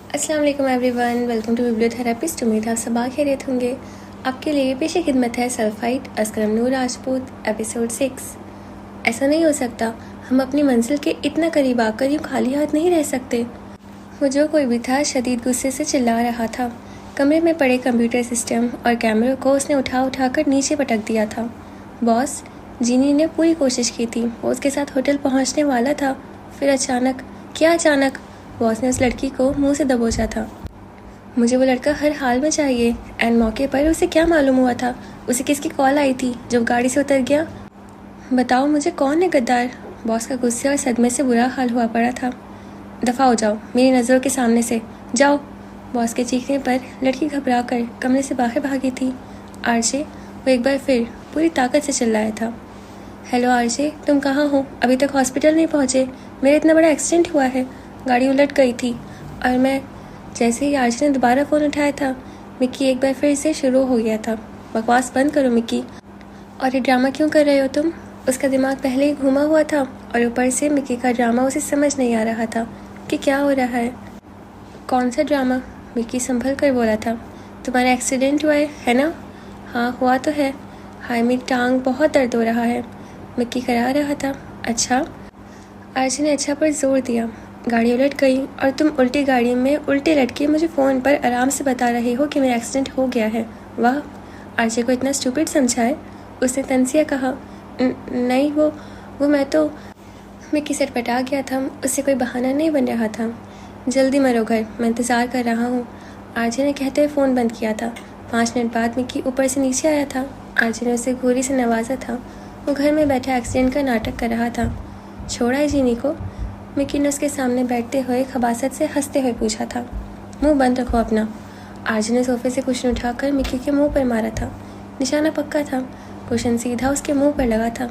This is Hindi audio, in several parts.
अस्सलाम वालेकुम एवरीवन, वेलकम टू बिब्लियोथेरेपिस्ट। उम्मीद आप सब खैरियत होंगे। आपके लिए पेश खिदमत है सल्फाइट अस्करम नूर राजपूत एपिसोड 6। ऐसा नहीं हो सकता, हम अपनी मंजिल के इतना करीब आकर यूँ खाली हाथ नहीं रह सकते। वो जो कोई भी था शदीद गुस्से से चिल्ला रहा था। कमरे में पड़े कंप्यूटर सिस्टम और कैमरों को उसने उठा कर नीचे पटक दिया था। बॉस, जीनी ने पूरी कोशिश की थी, वो उसके साथ होटल पहुंचने वाला था। फिर अचानक, क्या अचानक, बॉस ने उस लड़की को मुंह से दबोचा था। मुझे वो लड़का हर हाल में चाहिए। एंड मौके पर उसे क्या मालूम हुआ था? उसे किसकी कॉल आई थी जब गाड़ी से उतर गया? बताओ मुझे, कौन है गद्दार? बॉस का गुस्से और सदमे से बुरा हाल हुआ पड़ा था। दफ़ा हो जाओ मेरी नज़रों के सामने से, जाओ। बॉस के चीखने पर लड़की घबरा कर कमरे से बाहर भागी थी। आरजे, वो एक बार फिर पूरी ताकत से चिल्लाया था। हेलो आरजे, तुम कहाँ हो? अभी तक हॉस्पिटल नहीं पहुँचे? मेरा इतना बड़ा एक्सीडेंट हुआ है, गाड़ी उलट गई थी। और मैं जैसे ही आरजे ने दोबारा फ़ोन उठाया था, मिक्की एक बार फिर से शुरू हो गया था। बकवास बंद करो मिक्की, और ये ड्रामा क्यों कर रहे हो तुम? उसका दिमाग पहले ही घूमा हुआ था और ऊपर से मिक्की का ड्रामा उसे समझ नहीं आ रहा था कि क्या हो रहा है। कौन सा ड्रामा? मिक्की संभल कर बोला था। तुम्हारा एक्सीडेंट हुआ है ना? हाँ हुआ तो है। हाय मेरी टांग बहुत दर्द हो रहा है, मिक्की करा रहा था। अच्छा? आरजे ने अच्छा पर जोर दिया। गाड़ी उलट गई और तुम उल्टी गाड़ी में उल्टे लटके मुझे फ़ोन पर आराम से बता रहे हो कि मेरा एक्सीडेंट हो गया है। वाह, आरजे को इतना स्टूपिड समझा है? उसने तनसिया कहा। नहीं वो मैं तो। मिक्की सटपटा गया था। उससे कोई बहाना नहीं बन रहा था। जल्दी मरो घर, मैं इंतज़ार कर रहा हूँ, आरजे ने कहते हुए फ़ोन बंद किया था। 5 मिनट बाद मिक्की ऊपर से नीचे आया था। आरजे ने उसे घूरी से नवाजा था। वो घर में बैठा एक्सीडेंट का नाटक कर रहा था। छोड़ा है जीनी को? मिक्की ने उसके सामने बैठते हुए खबासत से हंसते हुए पूछा था। मुंह बंद रखो अपना। आरजे ने सोफे से कुशन उठाकर मिक्की के मुंह पर मारा था। निशाना पक्का था, कुशन सीधा उसके मुंह पर लगा था।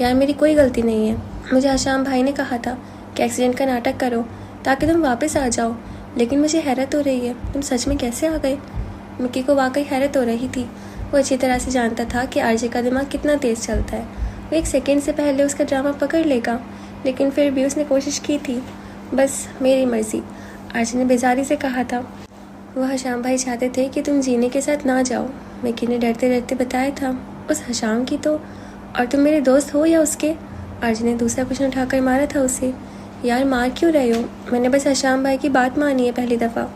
यार मेरी कोई गलती नहीं है। मुझे आशाम भाई ने कहा था कि एक्सीडेंट का नाटक करो ताकि तुम वापस आ जाओ, लेकिन मुझे हैरत हो रही है, तुम सच में कैसे आ गए? मिक्की को वाकई हैरत हो रही थी। वो अच्छी तरह से जानता था कि आरजे का दिमाग कितना तेज़ चलता है। वो एक सेकेंड से पहले उसका ड्रामा पकड़ लेगा, लेकिन फिर भी उसने कोशिश की थी। बस मेरी मर्जी, आरजे ने बेजारी से कहा था। वह हशाम भाई चाहते थे कि तुम जीने के साथ ना जाओ, मिक्की ने डरते डरते बताया था। उस हशाम की तो, और तुम मेरे दोस्त हो या उसके? आरजे ने दूसरा क्वेश्चन उठाकर मारा था उसे। यार मार क्यों रहे हो? मैंने बस हशाम भाई की बात मानी है पहली दफ़ा।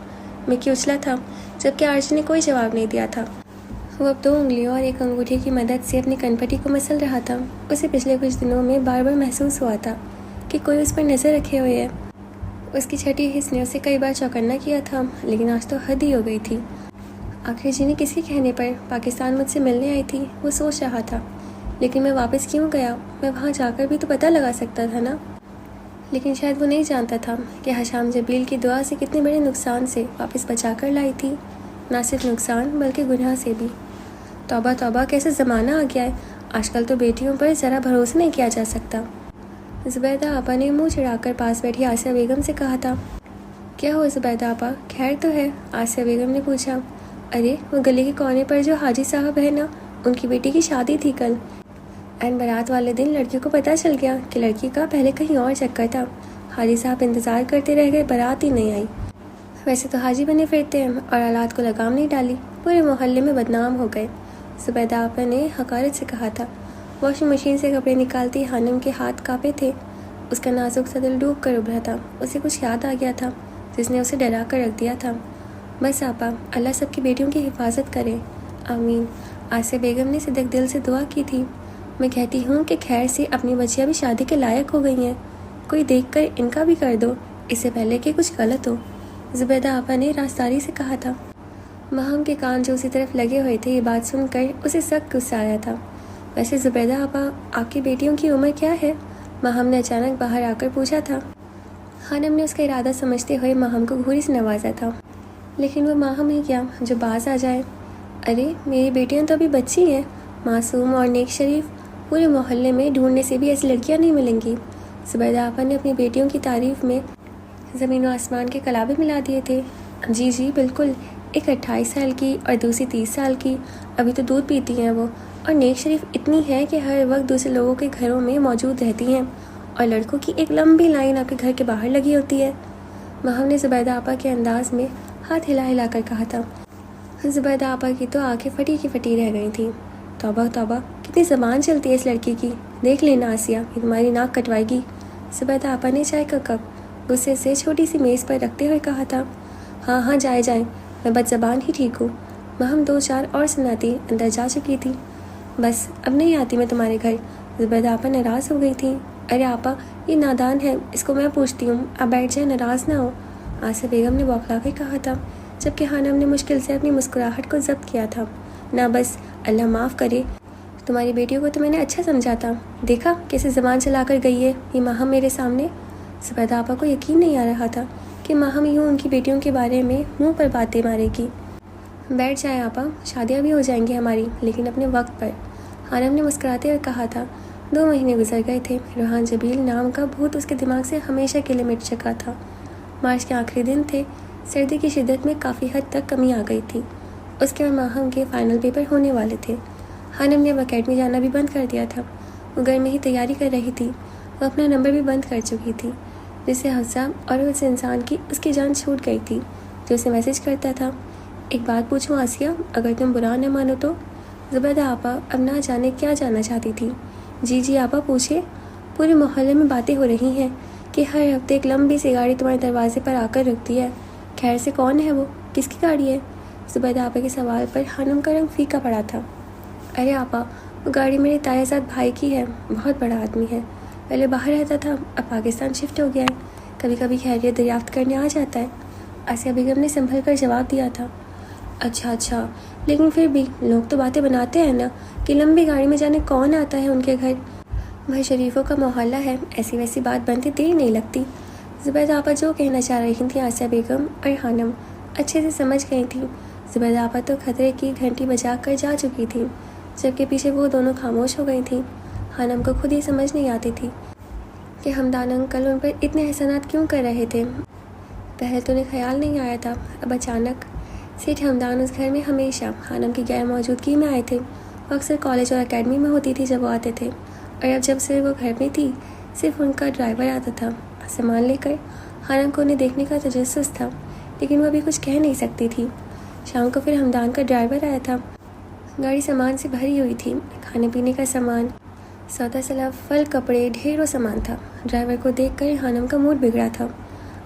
मिक्की उछला था, जबकि आरजे ने कोई जवाब नहीं दिया था। वो अब 2 उंगलियों और एक अंगूठे की मदद से अपनी कनपट्टी को मसल रहा था। उसे पिछले कुछ दिनों में बार बार महसूस हुआ था कि कोई उस पर नज़र रखे हुए है। उसकी छठी हिस्स ने उसे कई बार चौकन्ना किया था, लेकिन आज तो हद ही हो गई थी। आखिर जीनी किसके कहने पर पाकिस्तान मुझसे मिलने आई थी, वो सोच रहा था। लेकिन मैं वापस क्यों गया? मैं वहाँ जाकर भी तो पता लगा सकता था ना। लेकिन शायद वो नहीं जानता था कि हशाम जबील की दुआ से कितने बड़े नुकसान से वापस बचा कर लाई थी। ना सिर्फ नुकसान बल्कि गुनाह से भी। तौबा तौबा, कैसे ज़माना आ गया है। आजकल तो बेटियों पर ज़रा भरोसा नहीं किया जा सकता। ज़ुबैदा आपा ने मुंह चिढ़ाकर पास बैठी आसिया बेगम से कहा था। क्या हुआ ज़ुबैदा आपा, खैर तो है? आसिया बेगम ने पूछा। अरे वो गली के कोने पर जो हाजी साहब है ना, उनकी बेटी की शादी थी कल। एंड बारात वाले दिन लड़की को पता चल गया कि लड़की का पहले कहीं और चक्कर था। हाजी साहब इंतज़ार करते रह गए, बारात ही नहीं आई। वैसे तो हाजी बने फिरते हैं और औलाद को लगाम नहीं डाली, पूरे मोहल्ले में बदनाम हो गए। ज़ुबैदा आपा ने हकारत से कहा था। वॉशिंग मशीन से कपड़े निकालती हानिम के हाथ कांपे थे। उसका नाजुक सा दिल डूब कर उभरा था। उसे कुछ याद आ गया था जिसने उसे डरा कर रख दिया था। बस आपा, अल्लाह सबकी बेटियों की हिफाजत करे, आमीन। आसिया बेगम ने सिदक दिल से दुआ की थी। मैं कहती हूँ कि खैर से अपनी बच्चियाँ भी शादी के लायक हो गई हैं, कोई देख कर इनका भी कर दो, इससे पहले कि कुछ गलत हो, ज़ुबैदा आपा ने राजदारी से कहा था। महम के कान जो उसी तरफ लगे हुए थे, ये बात सुनकर उसे सख्त गुस्सा आया था। वैसे ज़ुबैदा आपा, आपकी बेटियों की उम्र क्या है? महम ने अचानक बाहर आकर पूछा था। खानम ने उसका इरादा समझते हुए महम को घूरी से नवाजा था। लेकिन वो महम ही क्या जो बाज आ जाए। अरे मेरी बेटियां तो अभी बच्ची हैं, मासूम और नेक शरीफ। पूरे मोहल्ले में ढूंढने से भी ऐसी लड़कियां नहीं मिलेंगी। ज़ुबैदा आपा ने अपनी बेटियों की तारीफ में ज़मीन व आसमान के कलाबे मिला दिए थे। जी जी बिल्कुल, एक 28 साल की और दूसरी 30 साल की, अभी तो दूध पीती हैं वो, और नेक शरीफ इतनी है कि हर वक्त दूसरे लोगों के घरों में मौजूद रहती हैं, और लड़कों की एक लंबी लाइन आपके घर के बाहर लगी होती है। माहम ने ज़ुबैदा आपा के अंदाज में हाथ हिला हिला कर कहा था। ज़ुबैदा आपा की तो आंखें फटी की फटी रह गई थीं। तौबा तौबा, कितनी ज़बान चलती है इस लड़की की। देख लेना आसिया, ये तुम्हारी नाक कटवाएगी। ज़ुबैदा आपा ने चाय का कप गुस्से से छोटी सी मेज़ पर रखते हुए कहा था। हाँ हाँ, जाए जाए, मैं बदज़बान ही ठीक हूँ। माहम 2-4 और सुनाती अंदर जा चुकी थी। बस अब नहीं आती मैं तुम्हारे घर। ज़ुबैदा आपा नाराज़ हो गई थी। अरे आपा, ये नादान है, इसको मैं पूछती हूँ, आप बैठ जाए, नाराज़ ना हो। आसिया बेगम ने बौखला कर कहा था, जबकि हानम ने मुश्किल से अपनी मुस्कुराहट को जब्त किया था। ना बस, अल्लाह माफ़ करे, तुम्हारी बेटियों को तो मैंने अच्छा समझा था। देखा कैसे ज़बान चलाकर गई है ये माहम मेरे सामने। ज़ुबैदा आपा को यकीन नहीं आ रहा था कि माहम यूँ उनकी बेटियों के बारे में मुंह पर बातें मारेगी। बैठ जाए आपा, शादियाँ भी हो जाएंगी हमारी, लेकिन अपने वक्त पर। हानम ने मुस्कुराते हुए कहा था। 2 महीने गुजर गए थे। रोहान जबील नाम का भूत उसके दिमाग से हमेशा के लिए मिट चुका था। मार्च के आखिरी दिन थे। सर्दी की शिद्दत में काफ़ी हद तक कमी आ गई थी। उसके बाद माहम के फाइनल पेपर होने वाले थे। हानम ने अब अकेडमी जाना भी बंद कर दिया था। वो घर में ही तैयारी कर रही थी। वो अपना नंबर भी बंद कर चुकी थी, जिससे हफ्सा और उस इंसान की उसकी जान छूट गई थी जो उसे मैसेज करता था। एक बात पूछूं आसिया, अगर तुम बुरा न मानो तो? ज़ुबैदा आपा अब ना जाने क्या जानना चाहती थी। जी जी आपा, पूछिए। पूरे मोहल्ले में बातें हो रही हैं कि हर हफ्ते एक लंबी सी गाड़ी तुम्हारे दरवाजे पर आकर रुकती है। खैर से कौन है वो, किसकी गाड़ी है? ज़ुबैदा आपा के सवाल पर हानम का रंग फीका पड़ा था। अरे आपा, वो गाड़ी मेरे तायाजाद भाई की है, बहुत बड़ा आदमी है। पहले बाहर रहता था, अब पाकिस्तान शिफ्ट हो गया है। कभी कभी खैरियत दरियाफ्त करने आ जाता है। आसिया बेगम ने संभल कर जवाब दिया था। अच्छा, लेकिन फिर भी लोग तो बातें बनाते हैं ना कि लंबी गाड़ी में जाने कौन आता है उनके घर। वह शरीफों का मोहल्ला है, ऐसी वैसी बात बनती देर नहीं लगती। ज़ुबैदा आपा जो कहना चाह रही थी आसिया बेगम और हानम अच्छे से समझ गई थी। ज़ुबैदा आपा तो खतरे की घंटी बजा कर जा चुकी थी, जबकि पीछे वो दोनों खामोश हो गई थी। हानम को खुद ही समझ नहीं आती थी कि हमदान अंकल उन पर इतने एहसानात क्यों कर रहे थे। पहले तो उन्हें ख्याल नहीं आया था, अब अचानक। सेठ हमदान उस घर में हमेशा हानम की गैर मौजूदगी में आए थे। वो अक्सर कॉलेज और एकेडमी में होती थी जब वो आते थे, और अब जब से वो घर में थी सिर्फ उनका ड्राइवर आता था सामान लेकर। हानम को उन्हें देखने का तजस्सुस था, लेकिन वो अभी कुछ कह नहीं सकती थी। शाम को फिर हमदान का ड्राइवर आया था। गाड़ी सामान से भरी हुई थी, खाने पीने का सामान, सौदा सलाब, फल, कपड़े, ढेरों सामान था। ड्राइवर को देखकर हानम का मूड बिगड़ा था।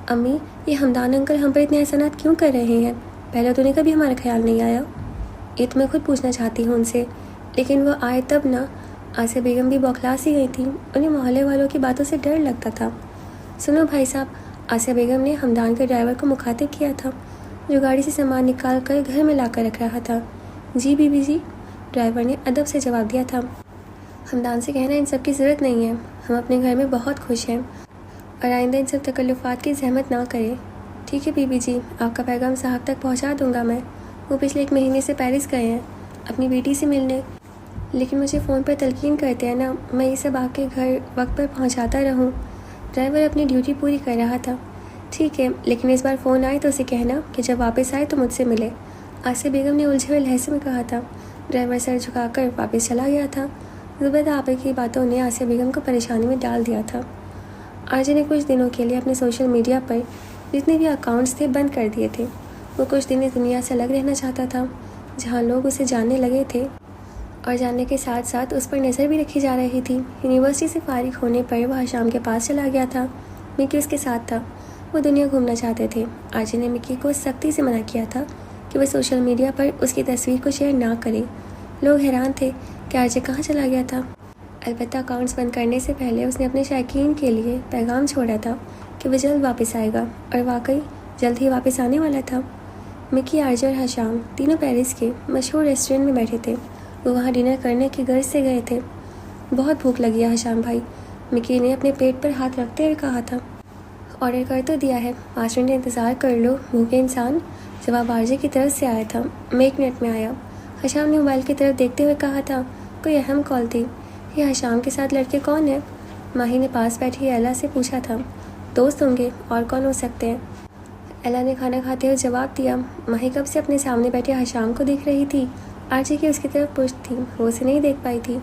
अम्मी, ये हमदान अंकल हम पर इतने एहसानात क्यों कर रहे हैं? पहले तो उन्हें कभी हमारा ख्याल नहीं आया। ये तो मैं खुद पूछना चाहती हूँ उनसे, लेकिन वो आए तब ना। आसिया बेगम भी बौखला सी गई थी। उन्हें मोहल्ले वालों की बातों से डर लगता था। सुनो भाई साहब, आसिया बेगम ने हमदान के ड्राइवर को मुखातिब किया था, जो गाड़ी से सामान निकाल कर घर में लाकर रख रहा था। जी बीबी जी, ड्राइवर ने अदब से जवाब दिया था। हमदान से कहना इन सब की ज़रूरत नहीं है, हम अपने घर में बहुत खुश हैं, और आइंदा इन सब तकल्लुफ़ात की ज़हमत ना करें। ठीक है बीबी जी, आपका पैगाम साहब तक पहुंचा दूंगा मैं। वो पिछले 1 महीने से पेरिस गए हैं अपनी बेटी से मिलने, लेकिन मुझे फ़ोन पर तलकीन करते हैं ना, मैं ये सब आपके घर वक्त पर पहुंचाता रहूं। ड्राइवर अपनी ड्यूटी पूरी कर रहा था। ठीक है, लेकिन इस बार फ़ोन आए तो उसे कहना कि जब वापस आए तो मुझसे मिले। आसिया बेगम ने उलझे हुए लहजे में कहा था। ड्राइवर सर झुकाकर वापस चला गया था। ज़ुबैदा आपा की बातों ने आसिया बेगम को परेशानी में डाल दिया था। आरजे ने कुछ दिनों के लिए अपने सोशल मीडिया पर जितने भी अकाउंट्स थे बंद कर दिए थे। वो कुछ दिन इस दुनिया से अलग रहना चाहता था, जहाँ लोग उसे जानने लगे थे, और जानने के साथ साथ उस पर नज़र भी रखी जा रही थी। यूनिवर्सिटी से फारिग होने पर वह शाम के पास चला गया था। मिकी उसके साथ था। वो दुनिया घूमना चाहते थे। आरजे ने मिकी को सख्ती से मना किया था कि वह सोशल मीडिया पर उसकी तस्वीर को शेयर ना करे। लोग हैरान थे कि आरजे कहाँ चला गया था। अलबत्ता अकाउंट्स बंद करने से पहले उसने अपने शायकीन के लिए पैगाम छोड़ा था कि वह जल्द वापस आएगा, और वाकई जल्द ही वापस आने वाला था। मिकी, आरजे और हशाम तीनों पेरिस के मशहूर रेस्टोरेंट में बैठे थे। वो वहाँ डिनर करने की गर्ज से गए थे। बहुत भूख लगी है हशाम भाई, मिकी ने अपने पेट पर हाथ रखते हुए कहा था। ऑर्डर कर तो दिया है, 5 मिनट इंतज़ार कर लो भूखे इंसान। जवाब आरजे की तरफ से आया था। मैं 1 मिनट में आया, हशाम ने मोबाइल की तरफ देखते हुए कहा था। कोई अहम कॉल थी। ये हशाम के साथ लड़के कौन है? माही ने पास बैठी एला से पूछा था। दोस्त होंगे, और कौन हो सकते हैं? एला ने खाना खाते हुए जवाब दिया। माही कब से अपने सामने बैठे हशाम को देख रही थी। आरजे की उसकी तरफ पुश्त थी, वो उसे नहीं देख पाई थी।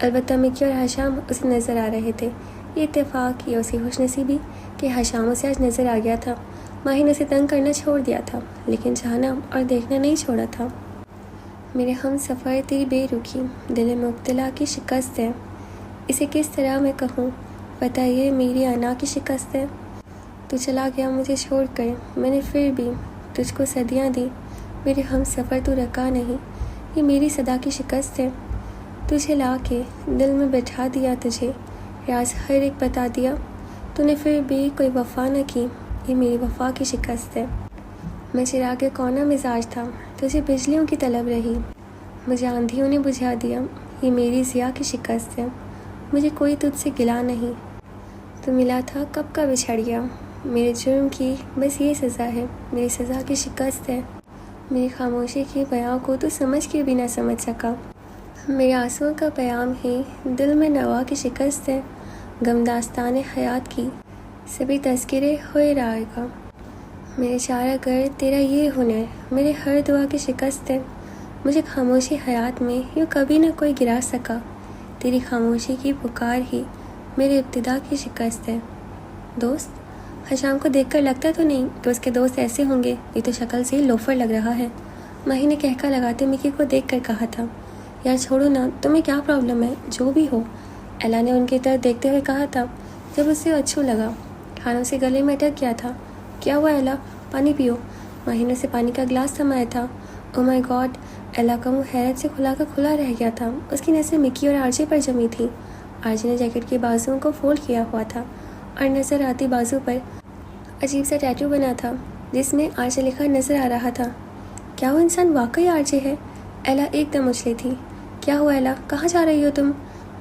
अलबत्ता मिकी और हशाम उसे नज़र आ रहे थे। ये इत्तेफाक या उसी खुशनसीबी कि हशाम उसे आज नज़र आ गया था। माही ने उसे तंग करना छोड़ दिया था, लेकिन चाहना और देखना नहीं छोड़ा था। मेरे हम सफ़र तेरी बेरुखी दिल मुब्तला की शिकस्त है, इसे किस तरह मैं कहूँ, पता ये मेरी अना की शिकस्त है। तू चला गया मुझे छोड़कर, मैंने फिर भी तुझको सदियाँ दी, मेरे हम सफ़र तू रखा नहीं, ये मेरी सदा की शिकस्त है। तुझे ला के दिल में बैठा दिया, तुझे राज हर एक बता दिया, तूने फिर भी कोई वफ़ा न की, ये मेरी वफ़ा की शिकस्त है। मैं चिराग कौना मिजाज था, तुझे बिजलियों की तलब रही, मुझे आंधियों ने बुझा दिया, ये मेरी ज़िया की शिकस्त है। मुझे कोई तुझसे गिला नहीं, तू मिला था कब का बिछड़ गया, मेरे जुर्म की बस ये सज़ा है, मेरी सज़ा की शिकस्त है। मेरी खामोशी की बयां को तू समझ के भी ना समझ सका, मेरे आंसुओं का प्याम ही दिल में नवा की शिकस्त है। गम दास्तान हयात की सभी तज़किरे होए रहेगा, मेरे चारा कर तेरा ये हुनर, मेरे हर दुआ की शिकस्त है। मुझे खामोशी हयात में यूँ कभी ना कोई गिरा सका, तेरी खामोशी की पुकार ही मेरे इब्तिदा की शिकस्त है। दोस्त, हशाम को देखकर लगता तो नहीं कि उसके दोस्त ऐसे होंगे, ये तो शक्ल से ही लोफर लग रहा है। माही ने कहका लगाते मिकी को देखकर कहा था, यार छोड़ो ना, तुम्हें क्या प्रॉब्लम है, जो भी हो। एला ने उनकी तरफ देखते हुए कहा था, जब उसे अच्छू लगा, खानों से गले में अटक गया था। क्या हुआ एला, पानी पियो। माही ने उसे पानी का गिलास थमाया था। ओ माय गॉड, एला का मुँह हैरत से खुला रह गया था। उसकी नज़र मिकी और आरजे पर जमी थी। आरजे ने जैकेट के बाजुओं को फोल्ड किया हुआ था और नज़र आती बाजू पर अजीब सा टैटू बना था, जिसमें आरजे लिखा नज़र आ रहा था। क्या वो इंसान वाकई आरजे है? एला एकदम उछली थी। क्या हुआ एला, कहाँ जा रही हो तुम?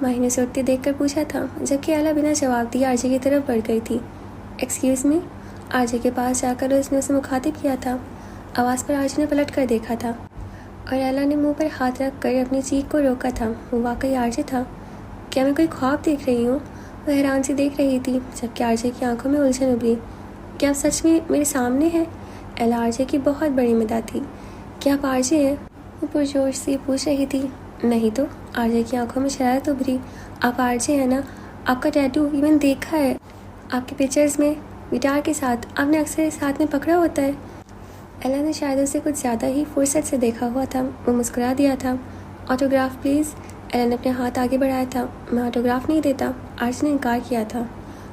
माही ने उसे उठते देखकर पूछा था, जबकि एला बिना जवाब दिए आरजे की तरफ बढ़ गई थी। Excuse me. आरजे के पास जाकर उसने उसे मुखातिब किया था। आवाज़ पर आरजे ने पलट कर देखा था और एला ने मुंह पर हाथ रख कर अपनी चीख को रोका था। वो वाकई आरजे था। क्या मैं कोई ख्वाब देख रही हूँ? वह हैरान सी देख रही थी, जबकि आरजे की आंखों में उलझन उभरी। क्या आप सच में मेरे सामने हैं? एला आरजे की बहुत बड़ी मदद थी। क्या आप आरजे हैं? वो पुरजोश से पूछ रही थी। नहीं तो, आरजे की आंखों में शरारत उभरी। आप आरजे हैं ना? आपका टैटू ये मैंने देखा है, आपके पिक्चर्स में गिटार के साथ आपने अक्सर इस हाथ में पकड़ा होता है। एला ने शायद उसे कुछ ज़्यादा ही फुर्सत से देखा हुआ था। वो मुस्कुरा दिया था। Autograph please. एला ने अपने हाथ आगे बढ़ाया था। मैं ऑटोग्राफ नहीं देता, आरजे ने इनकार किया था।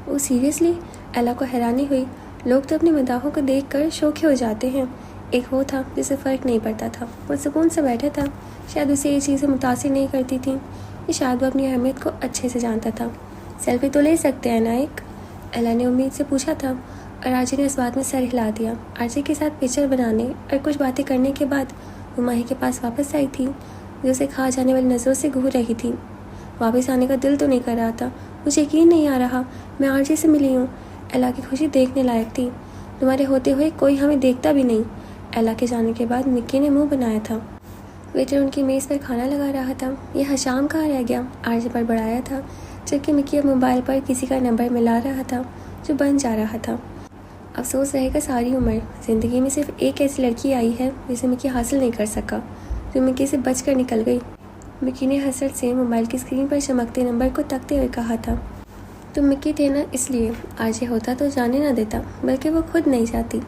वो सीरियसली? एला को हैरानी हुई। लोग तो अपनी मदाहों को देख कर शौकी हो जाते हैं। एक वो था जिसे फ़र्क नहीं पड़ता था, वो सुकून से बैठा था। शायद उसे ये चीज़ें मुतासिर नहीं करती थी, ये शायद वो अपनी अहमियत को अच्छे से जानता था। सेल्फी तो ले सकते हैं ना एक? एला ने उम्मीद से पूछा था और आरजे ने इस बात में सर हिला दिया। आरजे के साथ पिक्चर बनाने और कुछ बातें करने के बाद वो माही के पास वापस आई थी, जो उसे खा जाने वाली नज़रों से घूर रही थी। वापस आने का दिल तो नहीं कर रहा था। मुझे यकीन नहीं आ रहा, मैं आरजे से मिली हूँ। एला की खुशी देखने लायक थी। तुम्हारे होते हुए कोई हमें देखता भी नहीं। एला के जाने के बाद मिक्की ने मुंह बनाया था। वेटर उनकी मेज़ पर खाना लगा रहा था। यह हशाम कहाँ रह गया? आरजे पर बढ़ाया था, जबकि मिक्की अब मोबाइल पर किसी का नंबर मिला रहा था जो बन जा रहा था। अफसोस रहेगा सारी उम्र, ज़िंदगी में सिर्फ एक ऐसी लड़की आई है जिसे मिक्की हासिल नहीं कर सका, जो मिक्की से बचकर निकल गई। मिक्की ने हसरत से मोबाइल की स्क्रीन पर चमकते नंबर को तकते हुए कहा था, तुम मिक्की थे ना, इसलिए। आरजे होता तो जाने ना देता, बल्कि वो खुद नहीं जाती।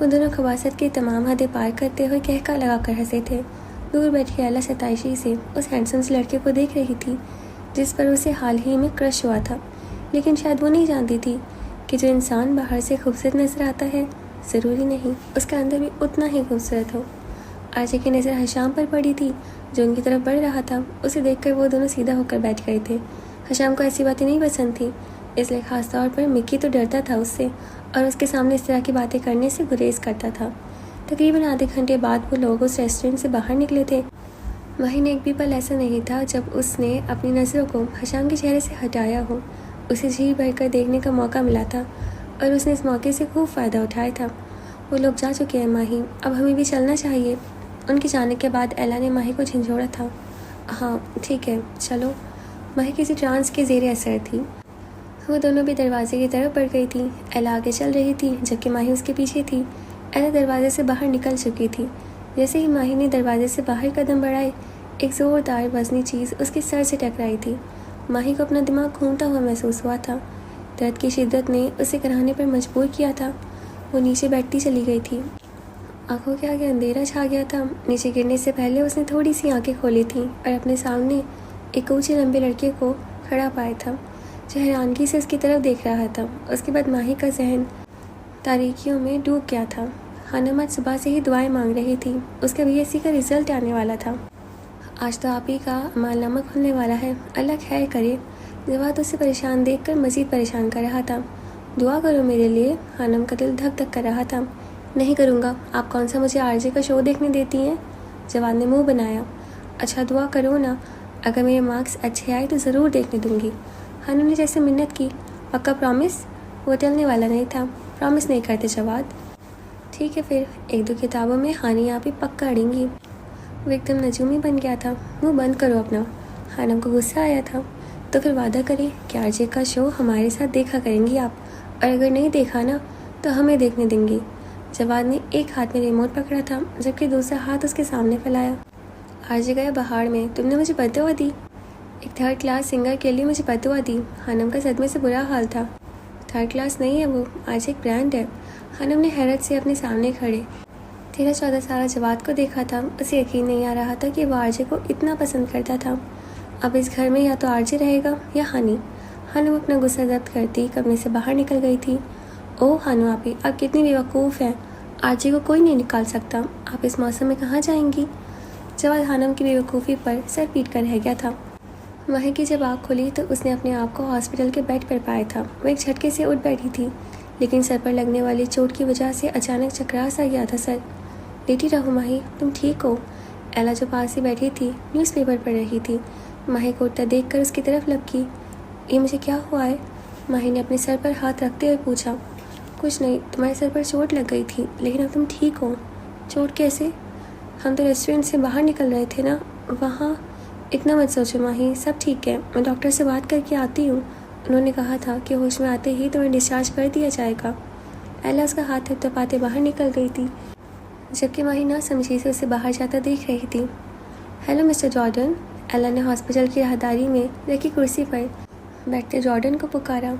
वो दोनों खबासत की तमाम हदें पार करते हुए कहका लगा कर हंसे थे। दूर बैठी एला सताइशी से उस हैंडसम से लड़के को देख रही थी जिस पर उसे हाल ही में क्रश हुआ था, लेकिन शायद वो नहीं जानती थी कि जो इंसान बाहर से खूबसूरत नजर आता है, ज़रूरी नहीं उसका अंदर भी उतना ही खूबसूरत हो। आरजे की नज़र हशाम पर पड़ी थी, जो उनकी तरफ बढ़ रहा था। उसे देखकर वो दोनों सीधा होकर बैठ गए थे। हशाम को ऐसी बातें नहीं पसंद थी, इसलिए ख़ास तौर पर मिक्की तो डरता था उससे और उसके सामने इस तरह की बातें करने से गुरेज करता था। तकरीबन आधे घंटे बाद वो लोग उस रेस्टोरेंट से बाहर निकले थे। वहीं एक भी पल ऐसा नहीं था जब उसने अपनी नज़रों को हशाम के चेहरे से हटाया हो। उसे जी भरकर देखने का मौका मिला था और उसने इस मौके से खूब फ़ायदा उठाया था। वो लोग जा चुके हैं माही, अब हमें भी चलना चाहिए। उनके जाने के बाद एला ने माही को झंझोड़ा था। हाँ ठीक है, चलो। माही किसी ट्रांस के ज़ेरे असर थी। वो दोनों भी दरवाजे की तरफ बढ़ गई थी। एला आगे चल रही थी, जबकि माही उसके पीछे थी। एला दरवाजे से बाहर निकल चुकी थी। जैसे ही माही ने दरवाजे से बाहर कदम बढ़ाए, एक ज़ोरदार वज़नी चीज़ उसके सर से टकराई थी। माही को अपना दिमाग घूमता हुआ महसूस हुआ था। दर्द की शिद्दत ने उसे कराहने पर मजबूर किया था। वो नीचे बैठती चली गई थी। आंखों के आगे अंधेरा छा गया था। नीचे गिरने से पहले उसने थोड़ी सी आंखें खोली थी और अपने सामने एक ऊंचे लंबे लड़के को खड़ा पाया था, जो हैरानगी से उसकी तरफ देख रहा था। उसके बाद माही का जहन तारीकियों में डूब गया था। हानम आज सुबह से ही दुआएं मांग रही थी। उसके बीएससी का रिजल्ट आने वाला था। आज तो आप ही का अमालनामा खुलने वाला है, अल्लाह खैर करे। जवाद उसे परेशान देखकर मज़ीद परेशान कर रहा था। दुआ करो मेरे लिए। हानम का दिल धक धक कर रहा था। नहीं करूँगा। आप कौन सा मुझे आरजे का शो देखने देती हैं? जवाद ने मुंह बनाया। अच्छा दुआ करो ना, अगर मेरे मार्क्स अच्छे आए तो ज़रूर देखने दूंगी। हानम ने जैसे मिन्नत की। पक्का प्रॉमिस? वो टलने वाला नहीं था। प्रॉमिस नहीं करते जवाद। ठीक है फिर, एक दो किताबों में हानि आप ही पक्का अड़ेंगी। वो एकदम नजूमी बन गया था। मुंह बंद करो अपना। हानम को गुस्सा आया था। तो फिर वादा करें कि आरजे का शो हमारे साथ देखा करेंगी आप, और अगर नहीं देखा ना तो हमें देखने देंगी। जवाद ने एक हाथ में रिमोट पकड़ा था जबकि दूसरा हाथ उसके सामने फैलाया। आरजे गया पहाड़ में, तुमने मुझे बददुआ दी। एक थर्ड क्लास सिंगर के लिए मुझे बददुआ दी। हानम का सदमे से बुरा हाल था। थर्ड क्लास नहीं है वो, आज एक ब्रांड है। हानम ने हैरत से अपने सामने खड़े 13-14 साल जवाद को देखा था। उसे यकीन नहीं आ रहा था कि वो आरजे को इतना पसंद करता था। अब इस घर में या तो आरजे रहेगा या हानि। हानम अपना गुस्सा जब्त करती कमरे से बाहर निकल गई थी। ओह हानू आपी, आप कितनी बेवकूफ़ हैं। आरजे को कोई नहीं निकाल सकता। आप इस मौसम में कहाँ जाएंगी? जवाद हानम की बेवकूफ़ी पर सर पीट कर रह गया था। माही की जब आँख खुली तो उसने अपने आप को हॉस्पिटल के बेड पर पाया था। वो एक झटके से उठ बैठी थी, लेकिन सर पर लगने वाली चोट की वजह से अचानक चकरा सा गया था सर। लेटी रहो माही, तुम ठीक हो? एला जो पास ही बैठी थी न्यूज़पेपर पढ़ रही थी। माही को उठता देख कर उसकी तरफ लपकी। ये मुझे क्या हुआ है? माही ने अपने सर पर हाथ रखते हुए पूछा। कुछ नहीं, तुम्हारे सर पर चोट लग गई थी, लेकिन अब तुम ठीक हो। चोट कैसे? हम तो रेस्टोरेंट से बाहर निकल रहे थे ना, वहाँ। इतना मत सोचो माही, सब ठीक है। मैं डॉक्टर से बात करके आती हूँ। उन्होंने कहा था कि होश में आते ही तुम्हें डिस्चार्ज कर दिया जाएगा। एला उसका हाथ थपथपाते बाहर निकल गई थी, जबकि माही ना समझी से उसे बाहर जाता देख रही थी। Hello mister Jordan. एला ने हॉस्पिटल की राहदारी में रखी कुर्सी पर बैठते जॉर्डन को पुकारा।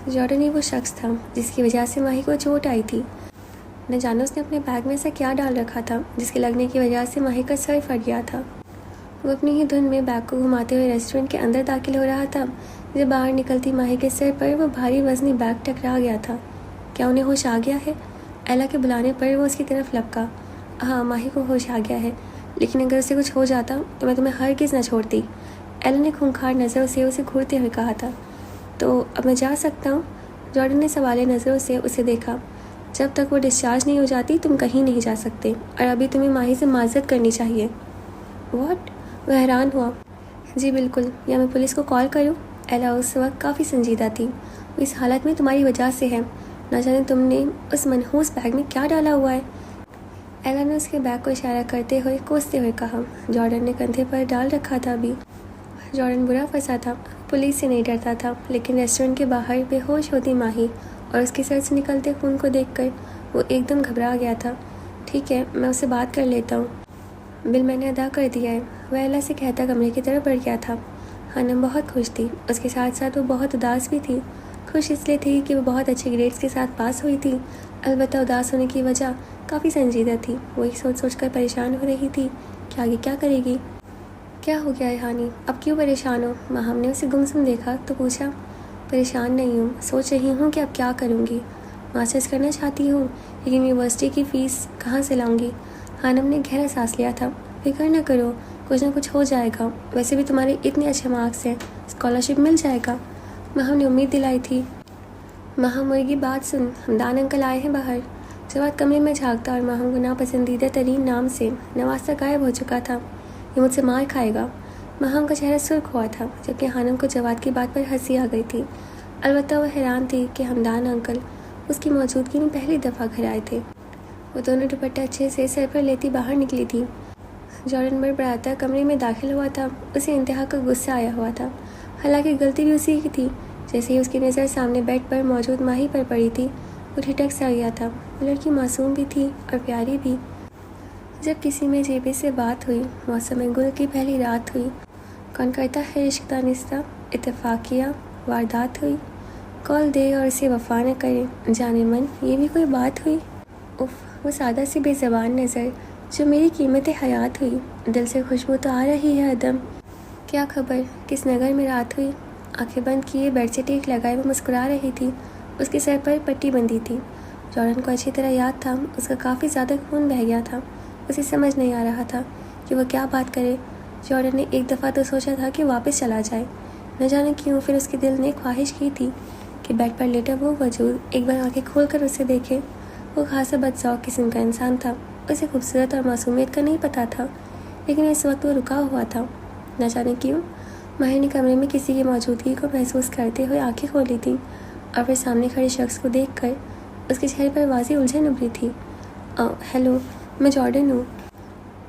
जॉर्डन ही वो शख्स था जिसकी वजह से माही को चोट आई थी। न जानो उसने अपने बैग में ऐसा क्या डाल रखा था जिसके लगने की वजह से माही का सर फट गया था। वो अपनी ही धुन में बैग को घुमाते हुए रेस्टोरेंट के अंदर दाखिल हो रहा था जब बाहर निकलती माही के सर पर वो भारी वजनी बैग टकरा गया था। क्या उन्हें होश आ गया है? एला के बुलाने पर वो उसकी तरफ लपका। हाँ, माही को होश आ गया है, लेकिन अगर उसे कुछ हो जाता तो मैं तुम्हें हरगिज़ न छोड़ती। एला ने खूंखार नज़रों से उसे घूरते हुए कहा था। तो अब मैं जा सकता हूँ? जॉर्डन ने सवाले नज़रों से उसे देखा। जब तक वो डिस्चार्ज नहीं हो जाती तुम कहीं नहीं जा सकते, और अभी तुम्हें माही से माजरत करनी चाहिए। व्हाट? वह हैरान हुआ। जी बिल्कुल, या मैं पुलिस को कॉल करूँ? एला उस वक्त काफ़ी संजीदा थी। वो इस हालत में तुम्हारी वजह से है। न जाने तुमने उस मनहूस बैग में क्या डाला हुआ है। एला ने उसके बैग को इशारा करते हुए कोसते हुए कहा। जॉर्डन ने कंधे पर डाल रखा था अभी। जॉर्डन बुरा फंसा था, पुलिस से नहीं डरता था, लेकिन रेस्टोरेंट के बाहर बेहोश होती माही और उसके सर से निकलते खून को देखकर वो एकदम घबरा गया था। ठीक है, मैं उससे बात कर लेता हूँ। बिल मैंने अदा कर दिया है, वह एला से कहता कमरे की तरफ बढ़ गया था। हानम बहुत खुश थी, उसके साथ साथ वो बहुत उदास भी थी। खुश इसलिए थी कि वो बहुत अच्छे ग्रेड्स के साथ पास हुई थी, अलबत्ता उदास होने की वजह काफ़ी संजीदा थी। वो एक सोच कर परेशान हो रही थी कि आगे क्या करेगी। क्या हो गया है हानि, अब क्यों परेशान हो? माहम ने उसे गुमसुम देखा तो पूछा। परेशान नहीं हूँ, सोच रही हूँ कि अब क्या करूँगी। मास्टर्स करना चाहती हूँ, लेकिन यूनिवर्सिटी की फ़ीस कहाँ से लाऊंगी? हानम ने गहरा सांस लिया था। फिक्र न करो, कुछ ना कुछ हो जाएगा। वैसे भी तुम्हारे इतने अच्छे मार्क्स हैं, स्कॉलरशिप मिल जाएगा। माहम ने उम्मीद दिलाई थी। माहम मुर्गी बात सुन, हमदान अंकल आए हैं बाहर। जवाद कमरे में झाँकता और माहम को नापसंदीदा तरीन नाम से नवाजता गायब हो चुका था। ये मुझसे मार खाएगा। माहम का चेहरा सुर्ख हुआ था, जबकि हानम को जवाद की बात पर हंसी आ गई थी। अलबत्ता वह हैरान थी कि हमदान अंकल उसकी मौजूदगी में पहली दफ़ा घर आए थे। वो दोनों दुपट्टा अच्छे से सर पर लेती बाहर निकली थी। जॉर्डन बड़बड़ाता कमरे में दाखिल हुआ था। उसे इंतहा का गुस्सा आया हुआ था, हालांकि गलती भी उसी की थी। जैसे ही उसकी नज़र सामने बेड पर मौजूद माही पर पड़ी थी, वो ठिठक सा गया था। वो लड़की मासूम भी थी और प्यारी भी। जब किसी में जेबी से बात हुई, मौसम गुल की पहली रात हुई। कौन करता है इश्क दानिस्ता, इत्तेफाकिया वारदात हुई। कॉल दे और इसे वफा न करे, जाने मन ये भी कोई बात हुई। उफ, वो सादा सी बेज़बान नज़र जो मेरी कीमत हयात हुई। दिल से खुशबू तो आ रही है अदम। क्या खबर किस नगर में रात हुई। आंखें बंद किए बेड से टेक लगाए वो मुस्कुरा रही थी। उसके सर पर पट्टी बंधी थी। जॉर्डन को अच्छी तरह याद था उसका काफ़ी ज़्यादा खून बह गया था। उसे समझ नहीं आ रहा था कि वह क्या बात करे। जॉर्डन ने एक दफ़ा तो सोचा था कि वापस चला जाए, न जाने क्यों फिर उसके दिल ने ख्वाहिश की थी कि बेड पर लेटा वो वजूद एक बार आंखें खोल कर उसे देखे। वो खासा बदज़ौक़ किस्म का इंसान था। उसे खूबसूरत और मासूमियत का नहीं पता था, लेकिन इस वक्त वो रुका हुआ था। न जाने क्यों माहिर ने कमरे में किसी की मौजूदगी को महसूस करते हुए आंखें खोली थी और फिर सामने खड़े शख्स को देखकर उसके चेहरे पर वाज़ी उलझन उभरी थी। हेलो, मैं जॉर्डन हूँ।